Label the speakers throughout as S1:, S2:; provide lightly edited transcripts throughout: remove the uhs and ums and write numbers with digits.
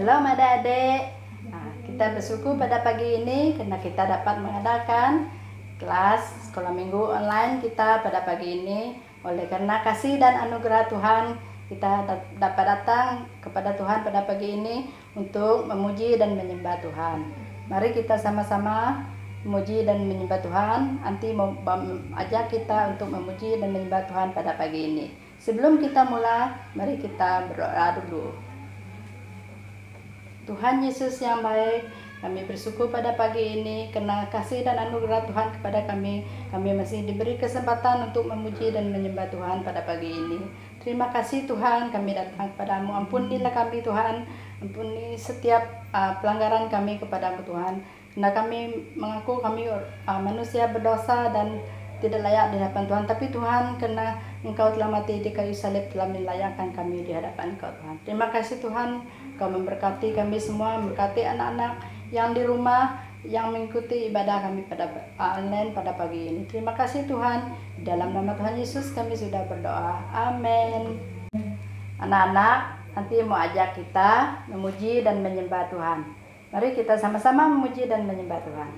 S1: Shalom adik-adik. Kita bersyukur pada pagi ini karena kita dapat mengadakan kelas sekolah minggu online kita pada pagi ini. Oleh karena kasih dan anugerah Tuhan, kita dapat datang kepada Tuhan pada pagi ini untuk memuji dan menyembah Tuhan. Mari kita sama-sama memuji dan menyembah Tuhan. Nanti mau ajak kita untuk memuji dan menyembah Tuhan pada pagi ini. Sebelum kita mulai, mari kita berdoa dulu. Tuhan Yesus yang baik, kami bersyukur pada pagi ini karena kasih dan anugerah Tuhan kepada kami. Kami masih diberi kesempatan untuk memuji dan menyembah Tuhan pada pagi ini. Terima kasih Tuhan, kami datang kepadamu. Ampunilah kami Tuhan, ampuni setiap pelanggaran kami kepadamu Tuhan. Karena kami mengaku kami manusia berdosa dan tidak layak di hadapan Tuhan. Tapi Tuhan, karena Engkau telah mati di kayu salib, telah melayakkan kami di hadapan Engkau Tuhan. Terima kasih Tuhan, Kau memberkati kami semua, memberkati anak-anak yang di rumah, yang mengikuti ibadah kami pada online pada pagi ini. Terima kasih Tuhan, dalam nama Tuhan Yesus kami sudah berdoa. Amin. Anak-anak, nanti mau ajak kita memuji dan menyembah Tuhan. Mari kita sama-sama memuji dan menyembah Tuhan.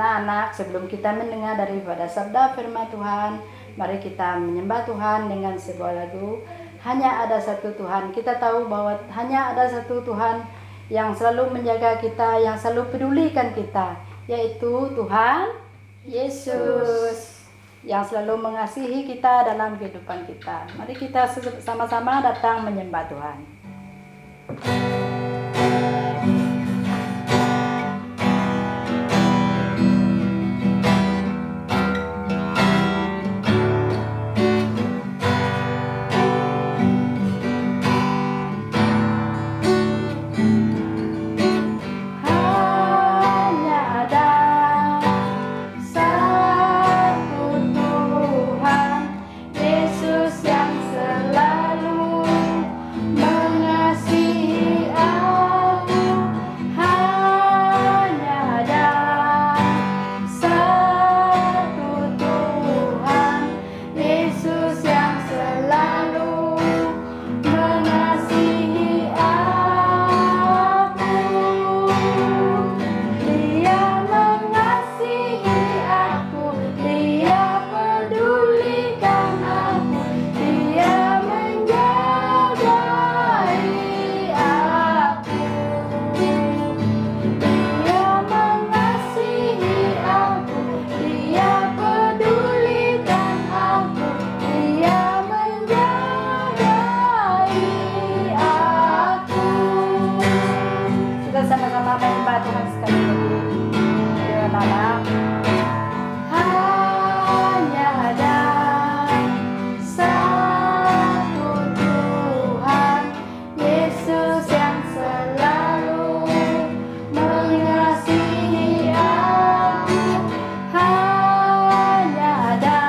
S1: Anak-anak, sebelum kita mendengar daripada sabda firman Tuhan, mari kita menyembah Tuhan dengan sebuah lagu. Hanya ada satu Tuhan. Kita tahu bahwa hanya ada satu Tuhan yang selalu menjaga kita, yang selalu pedulikan kita, yaitu Tuhan Yesus, yang selalu mengasihi kita dalam kehidupan kita. Mari kita sama-sama datang menyembah Tuhan.
S2: Yesus yang selalu mengasihi
S1: kita sama-sama menyembah Tuhan sekali lagi. Ayo anak-anak. Hanya ada satu Tuhan, Yesus yang selalu mengasihi aku. Hanya ada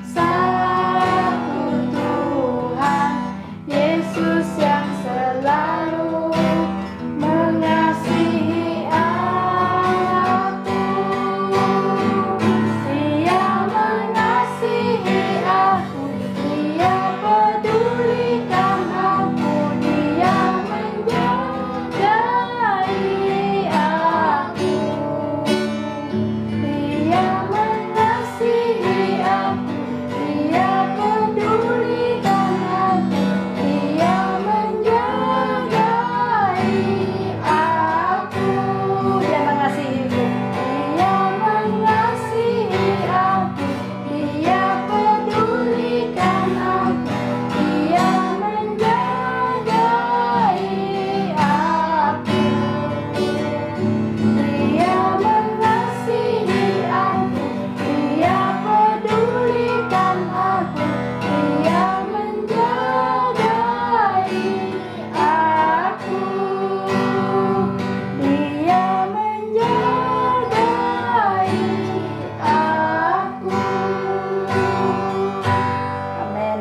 S1: satu Tuhan, Yesus yang selalu mengasihi aku. Dia mengasihi aku, Dia pedulikan aku, Dia menjagai aku. Dia mengasihi aku, Dia pedulikan aku, Dia menjagai aku. Dia mengasihiku, Dia mengasihi aku, Dia pedulikan aku, Dia menjagai aku. Dia mengasihi aku, Dia pedulikan aku, Dia menjagai aku. Dia menjagai aku. Amin.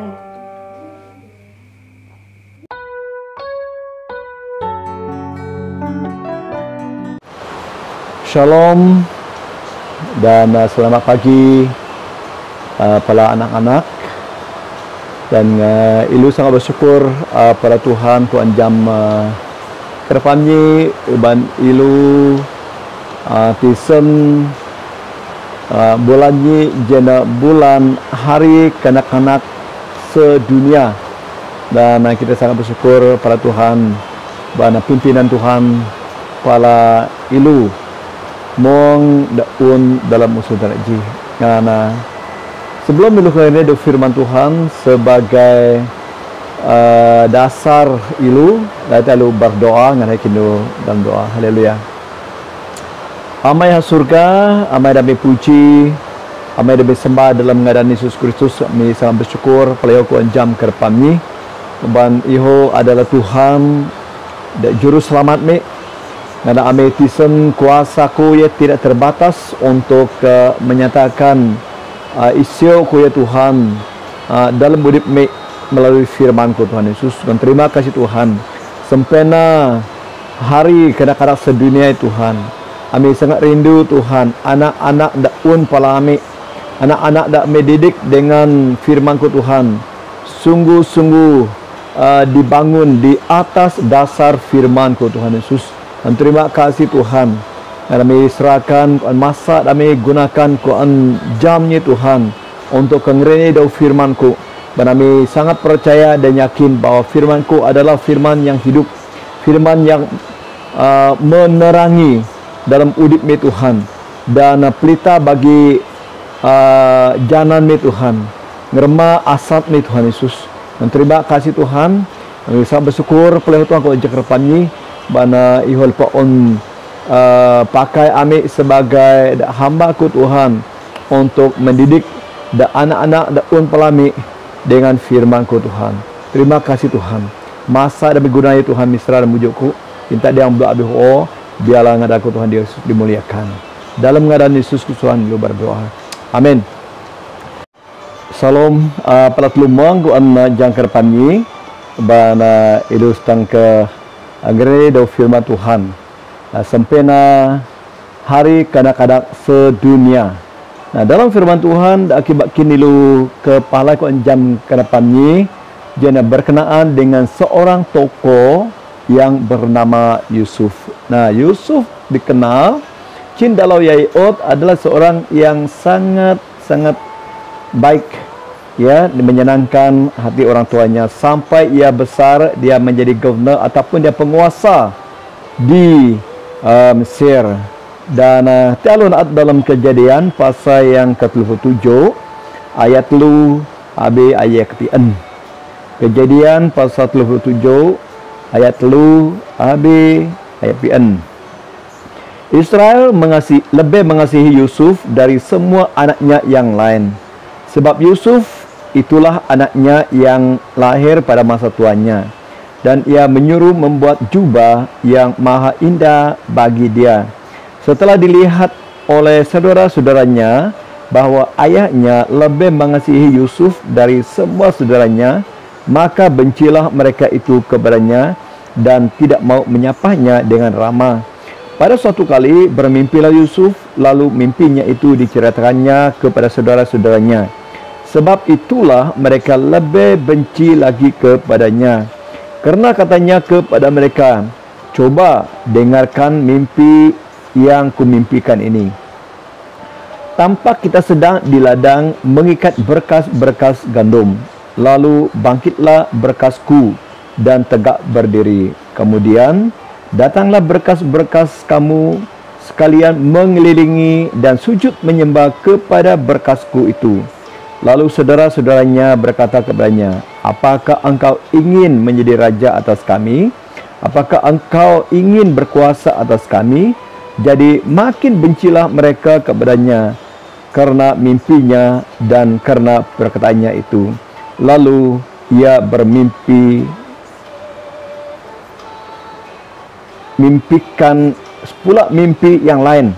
S2: Shalom dan selamat pagi para anak-anak, dan ilu sangat bersyukur pada Tuhan ku anjam kedepannya ban ilu tisen bulannya jena bulan hari kanak-kanak sedunia, dan kita sangat bersyukur pada Tuhan bana pimpinan Tuhan pada ilu mong daun dalam usul darji. Karena sebelum ilu ini do firman Tuhan sebagai dasar ilu, lalu berdoa nganai kino dalam doa. Haleluya. Amai surga, amai dami puji, amai dami sembah dalam ngadan Yesus Kristus. Kami sangat bersyukur pelayo ku anjam ke depan ni. Dan iho adalah Tuhan juru selamat mi. Nada ame tisen kuasaku ya tidak terbatas untuk menyatakan isyo ku ya Tuhan dalam hidup me melalui firman-Ku Tuhan Yesus. Dan terima kasih Tuhan, sempena hari kanak-kanak sedunia Tuhan, kami sangat rindu Tuhan anak-anak daun palami, anak-anak dak mendidik dengan firman-Ku Tuhan, sungguh-sungguh dibangun di atas dasar firman-Ku Tuhan Yesus. Dan terima kasih Tuhan, kami serahkan masa kami gunakan Quran jamnya Tuhan untuk kengereni dau firman-Ku. Dan kami sangat percaya dan yakin bahwa firman-Ku adalah firman yang hidup, firman yang menerangi dalam udip-Mi Tuhan, dan pelita bagi jalan-Mi Tuhan, ngerma asap-Mi Tuhan Yesus. Dan terima kasih Tuhan, kami sangat bersyukur pelihara Tuhan kau ajak repanyi bana ihol paon pakai ami sebagai hamba-Ku Tuhan untuk mendidik anak-anak daun pelami dengan firman-Ku Tuhan. Terima kasih Tuhan, masa dan gunanya Tuhan misra dan mujukku minta dia yang berdoa biho biarlah ngadaku Tuhan Yesus dimuliakan dalam ngadan Yesus Tuhan lu berdoa. Amin. Salam pada telumang ku an jangkar panyi bana idus tang ke agre do firman Tuhan sempena hari kanak-kanak sedunia. Nah, dalam firman Tuhan akibat kini lu kepala ku jam ke depannya jana berkenaan dengan seorang tokoh yang bernama Yusuf. Nah, Yusuf dikenal Cindalau Yaiot adalah seorang yang sangat baik, ya, menyenangkan hati orang tuanya sampai ia besar, dia menjadi governor ataupun dia penguasa di Mesir. Dan tialun dalam Kejadian pasal yang ke-37 ayat lu abi ayat ketian. Kejadian pasal 37 ayat lu abi ayat PN. Israel lebih mengasihi Yusuf dari semua anaknya yang lain. Sebab Yusuf itulah anaknya yang lahir pada masa tuanya. Dan ia menyuruh membuat jubah yang maha indah bagi dia. Setelah dilihat oleh saudara-saudaranya bahwa ayahnya lebih mengasihi Yusuf dari semua saudaranya, maka bencilah mereka itu kepadanya dan tidak mau menyapanya dengan ramah. Pada suatu kali bermimpilah Yusuf, lalu mimpinya itu diceritakannya kepada saudara-saudaranya. Sebab itulah mereka lebih benci lagi kepadanya. Karena katanya kepada mereka, coba dengarkan mimpi yang kumimpikan ini. Tampak kita sedang di ladang mengikat berkas-berkas gandum. Lalu bangkitlah berkasku dan tegak berdiri. Kemudian datanglah berkas-berkas kamu sekalian mengelilingi dan sujud menyembah kepada berkasku itu. Lalu saudara-saudaranya berkata kepadanya, apakah engkau ingin menjadi raja atas kami? Apakah engkau ingin berkuasa atas kami? Jadi makin bencilah mereka kepadanya karena mimpinya dan karena perkataannya itu. Lalu ia memimpikan pula mimpi yang lain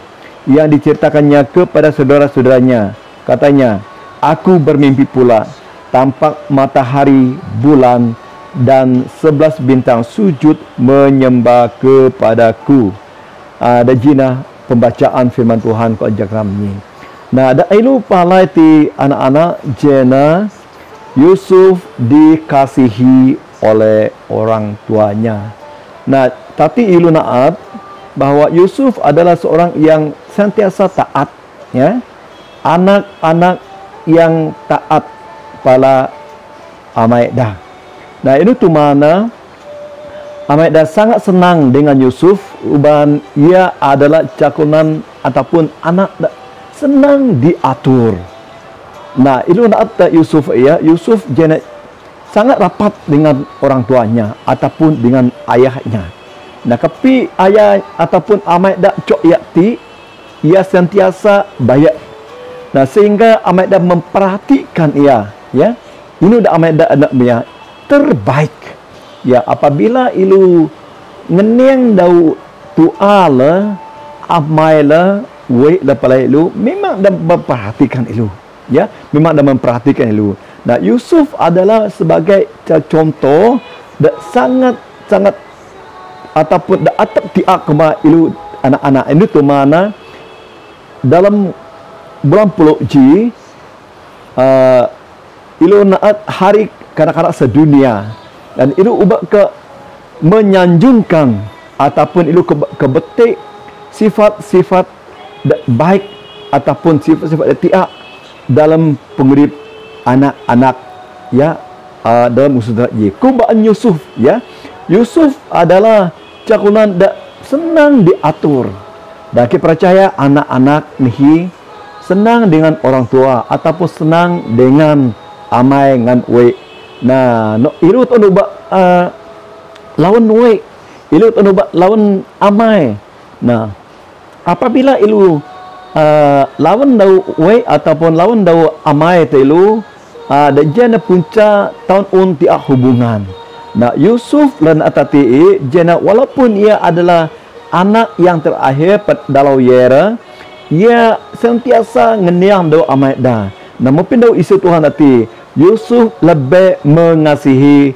S2: yang diceritakannya kepada saudara-saudaranya. Katanya, aku bermimpi pula, tampak matahari, bulan, dan 11 bintang sujud menyembah kepadaku. Ada jina pembacaan firman Tuhan ko ajak kami. Nah, ada ilu palai ti anak-anak jena Yusuf dikasihi oleh orang tuanya. Nah, tapi ilu naat bahwa Yusuf adalah seorang yang sentiasa taat, ya. Anak-anak yang taat pada Amaidah. Nah, ini tu mana Amaidah sangat senang dengan Yusuf, uban ia adalah cakunan ataupun anak senang diatur. Nah, itu nak Yusuf ya, Yusuf jenak sangat rapat dengan orang tuanya ataupun dengan ayahnya. Nah, tapi ayah ataupun Amaidah cok yakti, ia sentiasa baik. Nah, sehingga Amaidah memperhatikan ia, ya. Ini dah Amaidah anaknya terbaik. Ya, apabila ilu ngeneng dau tuala amailah we lepala ilu memang dah memperhatikan ilu, ya, memang dah memperhatikan ilu. Nah, Yusuf adalah sebagai contoh dah sangat ataupun dah atap tiak kema ilu anak-anak ini tu mana dalam bulan puluh ji ilu naat hari kanak-kanak sedunia dan ilu ubah ke menyanjungkan ataupun ilu kebetik sifat-sifat baik ataupun sifat-sifat tiak dalam pengurip anak-anak, ya, dalam usaha ye. Kubaan Yusuf, ya. Yusuf adalah cakunan dak senang diatur. Dan kita percaya anak-anak ni senang dengan orang tua ataupun senang dengan amai ngan we. Nah, no ilu tu nuba lawan we. Ilu tu nuba lawan amai. Nah, apabila ilu lawan dau we ataupun lawan dau amai tu ilu dan jana punca tahun tiak hubungan. Nah, Yusuf dan atati jana walaupun ia adalah anak yang terakhir dalau yera, ia sentiasa ngeniang dau Amaidah. Namun pindau isu Tuhan hati, Yusuf lebih mengasihi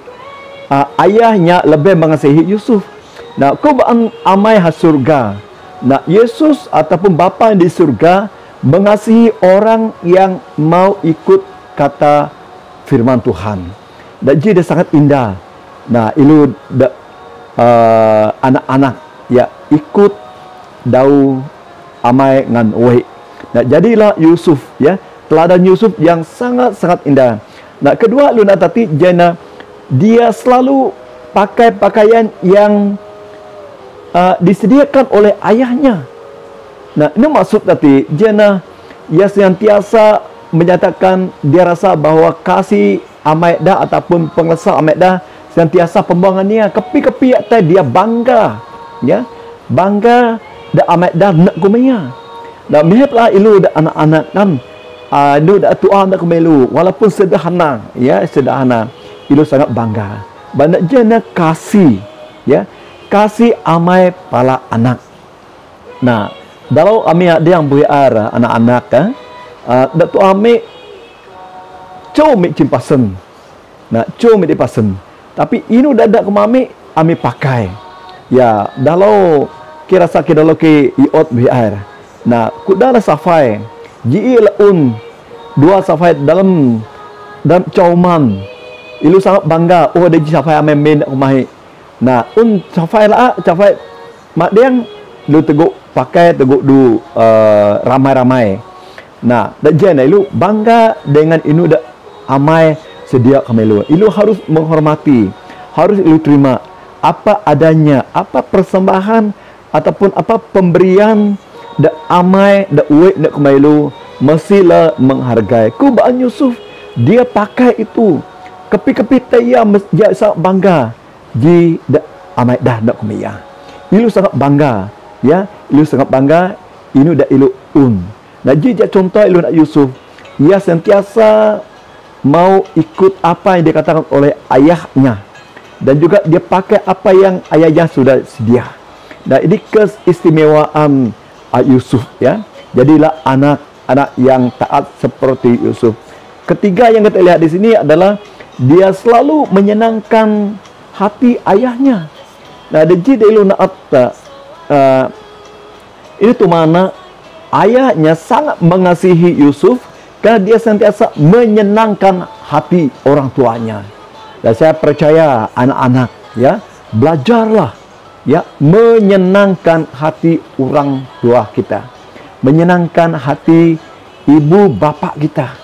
S2: ayahnya, lebih mengasihi Yusuf. Nah, kubaan amai ha surga. Nah, Yesus ataupun Bapa di surga mengasihi orang yang mau ikut kata firman Tuhan. Dan jadi sangat indah. Nah, ilu anak-anak ya ikut dau amai ngan we. Nah, jadilah Yusuf, ya, teladan Yusuf yang sangat-sangat indah. Nah, kedua lu nak tati jana dia selalu pakai pakaian yang disediakan oleh ayahnya. Nah, ini maksud tadi jana ia senantiasa menyatakan dia rasa bahawa kasih Amaidah ataupun pengesal Amaidah sentiasa pembuangannya kepi-kepi dia bangga, ya, bangga da amat dah nak kumaya. Dah meheplah ilu da anak-anak kan. Ilu da tua nak kumelu walaupun sederhana, ya, sederhana. Ilu sangat bangga. Banyak jana kasih, ya. Kasih amai pala anak. Nah, kalau ami ada yang biar anak-anak kan, da tu ami cow mi cimpasen. Nah, cow mi dipasen. Tapi inu dadak kemami ami pakai. Ya, dalau kira sakit dalau ke iot biar. Nah, kudala safai. Ji laun dua safai dalam cauman. Ilu sangat bangga. Oh, ada ji safai ami main kumahi. Nah, safai lah, safai mak dia lu teguk pakai teguk du ramai-ramai. Nah, dak jana ilu bangga dengan inu dak amai sedia kamelu. Ilu harus menghormati, harus ilu terima apa adanya, apa persembahan ataupun apa pemberian dak amai dak uik dak kamelu, mestilah menghargai. Kubaan Yusuf dia pakai itu. Kepi-kepi taya dia sangat bangga di dak amai dah dak kumaya. Ilu sangat bangga, ya. Ilu sangat bangga inu dak ilu Nah, jadi contoh ilu nak Yusuf, ia sentiasa mau ikut apa yang dikatakan oleh ayahnya dan juga dia pakai apa yang ayahnya sudah sedia. Dan ini keistimewaan Yusuf, ya. Jadilah anak-anak yang taat seperti Yusuf. Ketiga yang kita lihat di sini adalah dia selalu menyenangkan hati ayahnya. Nah, jadi ilu nak ini tu mana ayahnya sangat mengasihi Yusuf karena dia sentiasa menyenangkan hati orang tuanya. Dan saya percaya anak-anak, ya, belajarlah, ya, menyenangkan hati orang tua kita, menyenangkan hati ibu bapa kita,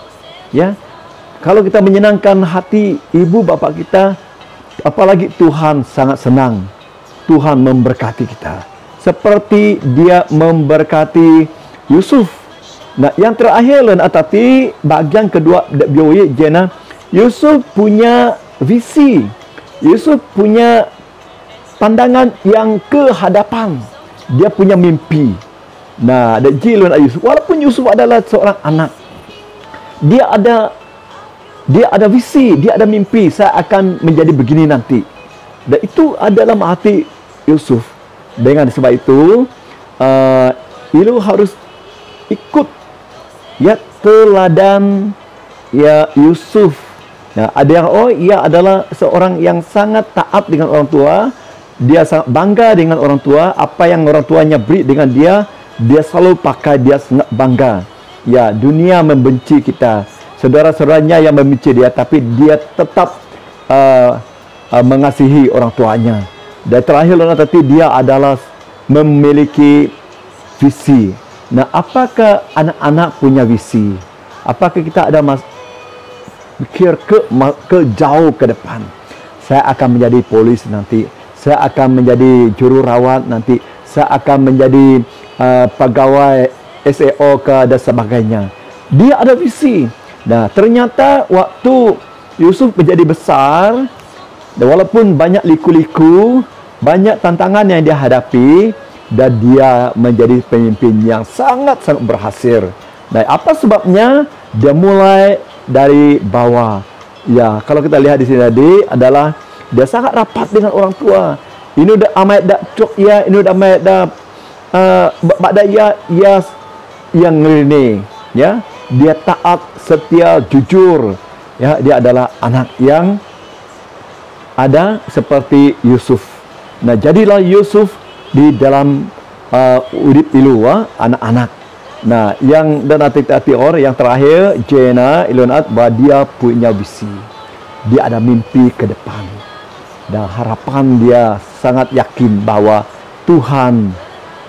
S2: ya. Kalau kita menyenangkan hati ibu bapa kita, apalagi Tuhan sangat senang. Tuhan memberkati kita seperti dia memberkati Yusuf. Nah, yang terakhir lan atati bagian kedua bioye jena Yusuf punya visi. Yusuf punya pandangan yang ke hadapan. Dia punya mimpi. Nah, ada jilun Yusuf. Walaupun Yusuf adalah seorang anak, dia ada visi, dia ada mimpi. Saya akan menjadi begini nanti. Dan itu adalah hati Yusuf. Dengan sebab itu, ilu harus ikut, ya, teladan, ya, Yusuf. Nah, ada yang ia adalah seorang yang sangat taat dengan orang tua. Dia sangat bangga dengan orang tua. Apa yang orang tuanya beri dengan dia selalu pakai. Dia sangat bangga. Ya, dunia membenci kita, saudara-saudaranya yang membenci dia, tapi dia tetap mengasihi orang tuanya. Dan terakhir nanti dia adalah memiliki visi. Nah, apakah anak-anak punya visi? Apakah kita ada pikir ke jauh ke depan? Saya akan menjadi polis nanti. Saya akan menjadi jururawat nanti. Saya akan menjadi pegawai SAO dan sebagainya. Dia ada visi. Nah, ternyata waktu Yusuf menjadi besar, dan walaupun banyak liku-liku, banyak tantangan yang dia hadapi, dan dia menjadi pemimpin yang sangat-sangat berhasil. Nah, apa sebabnya? Dia mulai dari bawah. Ya, kalau kita lihat di sini tadi adalah dia sangat rapat dengan orang tua. Ini udah amat dak cok ya, ini udah amat dak pada ya yang ini, ya. Dia taat, setia, jujur. Ya, dia adalah anak yang ada seperti Yusuf. Nah, jadilah Yusuf di dalam urip ilu anak-anak. Nah, yang dan hati-hati orang yang terakhir Jena ilunat bahwa dia punya visi. Dia ada mimpi ke depan. Dan harapan dia sangat yakin bahwa Tuhan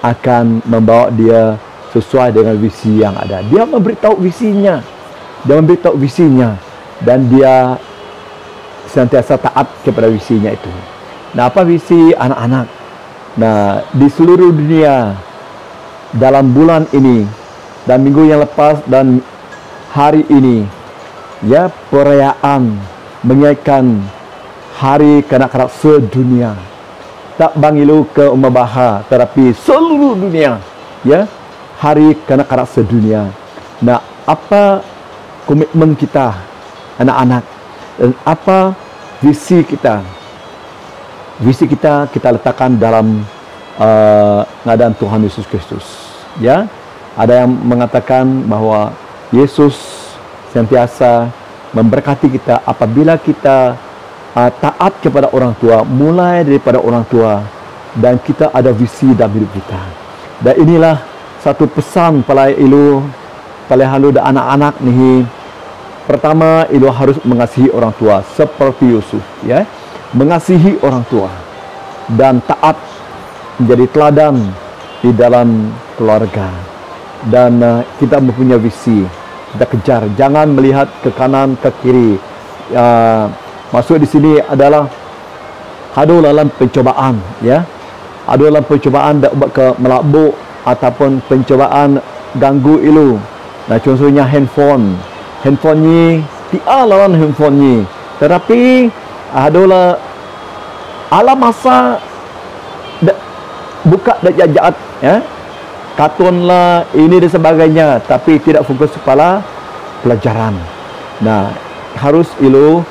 S2: akan membawa dia sesuai dengan visi yang ada. Dia memberitahu visinya. Dan dia sentiasa taat kepada visinya itu. Nah, apa visi anak-anak? Nah, di seluruh dunia dalam bulan ini dan minggu yang lepas dan hari ini, ya, perayaan mengingatkan Hari Kanak-kanak sedunia. tak bangilu ke Umabaha, tetapi seluruh dunia, ya, hari kanak-kanak sedunia. Nah, apa komitmen kita, anak-anak, dan apa visi kita? Visi kita letakkan dalam ngadaan Tuhan Yesus Kristus. Ya, ada yang mengatakan bahwa Yesus sentiasa memberkati kita apabila kita taat kepada orang tua, mulai daripada orang tua, dan kita ada visi dalam hidup kita. Dan inilah satu pesan pada ilu, pada halu dan anak-anak nih. Pertama, ilu harus mengasihi orang tua seperti Yusuf, ya, mengasihi orang tua dan taat, menjadi teladan di dalam keluarga. Dan kita mempunyai visi, kita kejar, jangan melihat ke kanan ke kiri. Maksud di sini adalah adu dalam pencobaan, ya, adu dalam pencobaan dak buat ke melabuk ataupun pencobaan ganggu ilu. Nah, contohnya handphone ni tia lawan handphone ni, tetapi adalah ala masa buka dak jahat, ya, kartun lah ini dan sebagainya, tapi tidak fokus pada pelajaran. Nah, harus ilu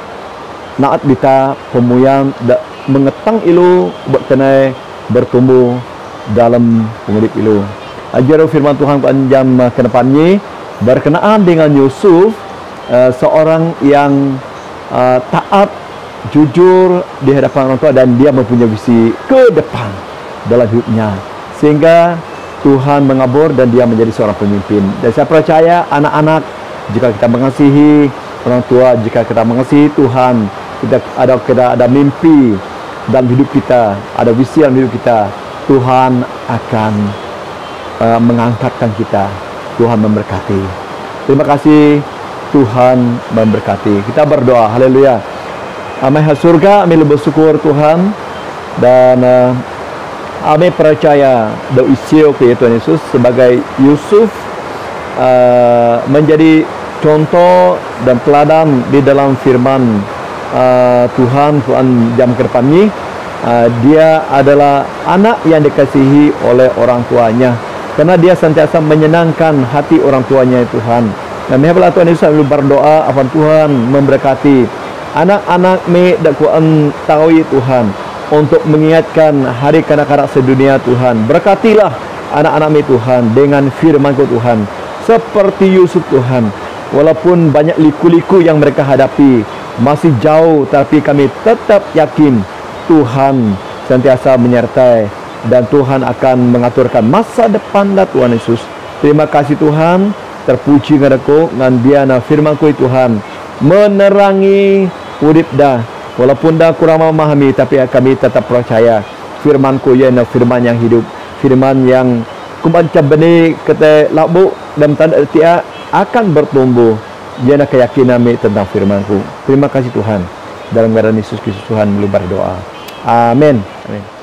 S2: naat kita pemuyang mengetang ilu berkenai bertumbuh dalam penghidup ilu. Ajar firman Tuhan panjang ke depannya berkenaan dengan Yusuf, seorang yang taat, jujur di hadapan orang tua, dan dia mempunyai visi ke depan dalam hidupnya, sehingga Tuhan mengabur dan dia menjadi seorang pemimpin. Dan saya percaya anak-anak, jika kita mengasihi orang tua, jika kita mengasihi Tuhan, kita ada mimpi dalam hidup kita, ada visi dalam hidup kita, Tuhan akan mengangkatkan kita. Tuhan memberkati. Terima kasih, Tuhan memberkati. Kita berdoa, haleluya. Maha surga, kami bersyukur Tuhan, dan kami percaya doa isiu ke Tuhan Yesus sebagai Yusuf menjadi contoh dan teladan di dalam firman Tuhan jam ke depan ini. Dia adalah anak yang dikasihi oleh orang tuanya, karena dia sentiasa menyenangkan hati orang tuanya, Tuhan. Dan biarlah Tuhan Yesus selalu berdoa akan Tuhan memberkati anak-anak me dakwaan tahu Tuhan, untuk mengingatkan hari kanak-kanak sedunia, Tuhan. Berkatilah anak-anak me Tuhan dengan firman-Ku Tuhan, seperti Yusuf Tuhan. Walaupun banyak liku-liku yang mereka hadapi, masih jauh, tapi kami tetap yakin Tuhan sentiasa menyertai, dan Tuhan akan mengaturkan masa depan dah Tuhan Yesus. Terima kasih Tuhan, terpuji ngadaku ngan biana firman-Ku Tuhan menerangi urip dah. Walaupun dah kurang memahami, tapi kami tetap percaya firman-Ku ialah firman yang hidup, firman yang kumbaca benih kata labu dan tanda ertia akan bertumbuh. Ialah keyakinan kami tentang firman-Ku. Terima kasih Tuhan. Dalam nama Yesus Kristus Tuhan, melubar doa. Amin. Amin.